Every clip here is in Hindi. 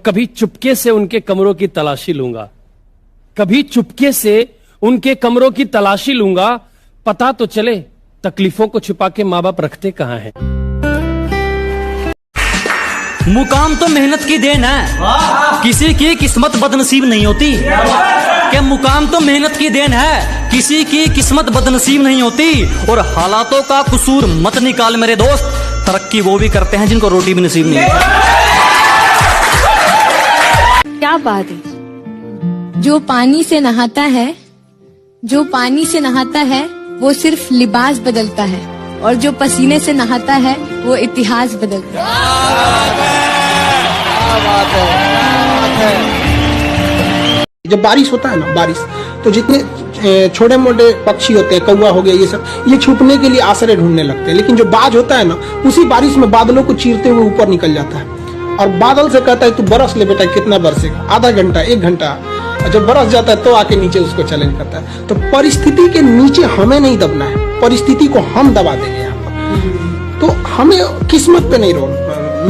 कभी चुपके से उनके कमरों की तलाशी लूंगा, कभी चुपके से उनके कमरों की तलाशी लूंगा, पता तो चले तकलीफों को छुपा के माँ बाप रखते कहां हैं। मुकाम तो मेहनत की देन है, किसी की किस्मत बदनसीब नहीं होती। क्या मुकाम तो मेहनत की देन है, किसी की किस्मत बदनसीब नहीं होती। और हालातों का कसूर मत निकाल मेरे दोस्त, तरक्की वो भी करते हैं जिनको रोटी भी नसीब नहीं होती। क्या बात है, जो पानी से नहाता है, जो पानी से नहाता है वो सिर्फ लिबास बदलता है, और जो पसीने से नहाता है वो इतिहास बदलता है। जब बारिश होता है ना, बारिश तो जितने छोटे मोटे पक्षी होते हैं, कौवा हो गया, ये सब, ये छुपने के लिए आश्रय ढूंढने लगते हैं। लेकिन जो बाज होता है ना, उसी बारिश में बादलों को चीरते हुए ऊपर निकल जाता है और बादल से कहता है तू बरस ले बेटा, कितना बरसेगा, आधा घंटा, 1 घंटा। जब बरस जाता है तो आके नीचे उसको चैलेंज करता है। तो परिस्थिति के नीचे हमें नहीं दबना है, परिस्थिति को हम दबा देंगे यहाँ पर। तो हमें किस्मत पे नहीं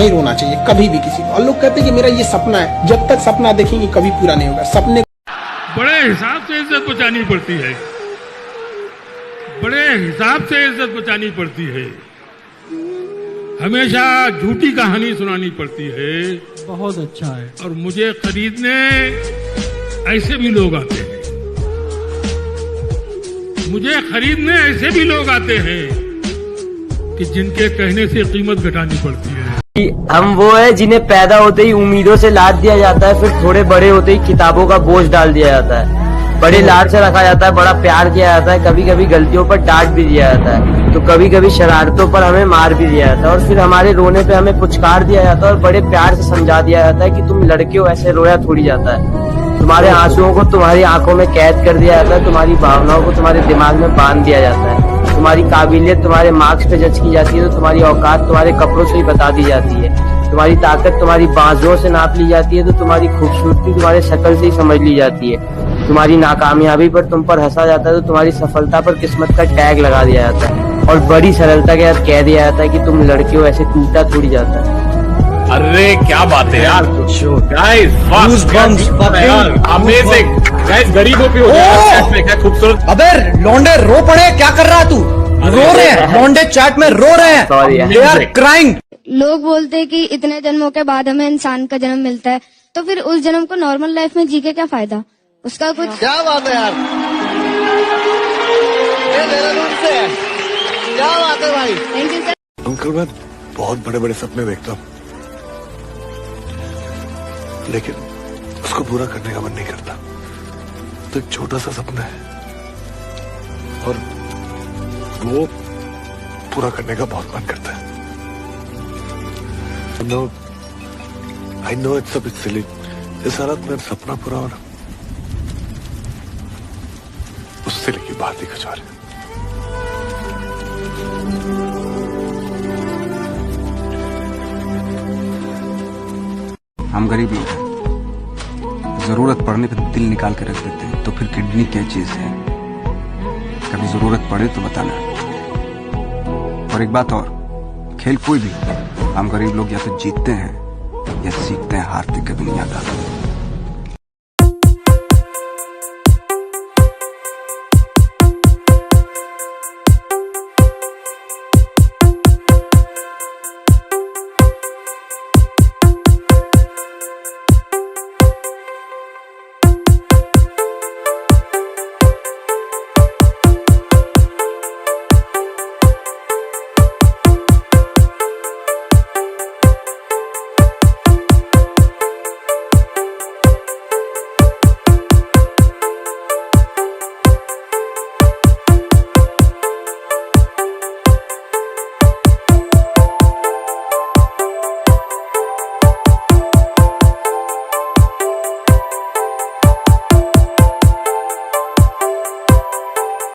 रोना चाहिए कभी भी किसी को। और लोग कहते हैं कि मेरा ये सपना है, जब तक सपना देखेंगे कभी पूरा नहीं होगा। सपने बड़े हिसाब से इज्जत बचानी पड़ती है, बड़े हिसाब से इज्जत बचानी पड़ती है। हमेशा झूठी कहानी सुनानी पड़ती है। बहुत अच्छा है। और मुझे खरीदने ऐसे भी लोग आते हैं, मुझे खरीदने ऐसे भी लोग आते हैं कि जिनके कहने से कीमत घटानी पड़ती है। हम वो है जिन्हें पैदा होते ही उम्मीदों से लाद दिया जाता है, फिर थोड़े बड़े होते ही किताबों का बोझ डाल दिया जाता है। बड़े लाड से रखा जाता है, बड़ा प्यार किया जाता है, कभी कभी गलतियों पर डांट भी दिया जाता है, तो कभी कभी शरारतों पर हमें मार भी दिया जाता है, और फिर हमारे रोने पे हमें पुचकार दिया जाता है और बड़े प्यार से समझा दिया जाता है कि तुम लड़के हो, ऐसे रोया थोड़ी जाता है। तुम्हारे आंसुओं को तुम्हारी आंखों में कैद कर दिया जाता है, तुम्हारी भावनाओं को तुम्हारे दिमाग में बांध दिया जाता है, तुम्हारी काबिलियत तुम्हारे मार्क्स पे जज की जाती है, तो तुम्हारी औकात तुम्हारे कपड़ों से ही बता दी जाती है, तुम्हारी ताकत तुम्हारी बाजुओं से नाप ली जाती है, तो तुम्हारी खूबसूरती तुम्हारे शक्ल से ही समझ ली जाती है, तुम्हारी नाकामयाबी पर तुम पर हंसा जाता है, तो तुम्हारी सफलता पर किस्मत का टैग लगा दिया जाता है, और बड़ी सरलता के साथ कह दिया जाता है कि तुम लड़के हो, ऐसे टूटा थोड़ी जाता है। अरे क्या बात है यार, अमेजिंग गाइस, गरीबों पे हो गया खूबसूरत। अबे लौंडे रो पड़े, क्या कर रहा तू? रो रहे हैं लौंडे, चैट में रो रहे हैं, दे आर क्राइंग। लोग बोलते हैं कि इतने जन्मों के बाद हमें इंसान का जन्म मिलता है, तो फिर उस जन्म को नॉर्मल लाइफ में जी के क्या फायदा, उसका कुछ। क्या बात है यार, ये देहरादून से है, क्या बात है भाई। Thank you sir. अंकल, मैं बहुत बड़े बड़े सपने देखता हूँ, लेकिन उसको पूरा करने का मन नहीं करता। तो एक छोटा सा सपना है और वो पूरा करने का बहुत मन करता है। I know it's a bit silly. इस हालत में सपना पूरा होना, उससे लेके बात ही कुछ और है। हम गरीब लोग हैं, जरूरत पड़ने पर दिल निकाल के रख देते हैं, तो फिर किडनी क्या चीज है? कभी जरूरत पड़े तो बताना। और एक बात और, खेल कोई भी, हम गरीब लोग या तो जीतते हैं या सीखते हैं हारते कभी नहीं आता।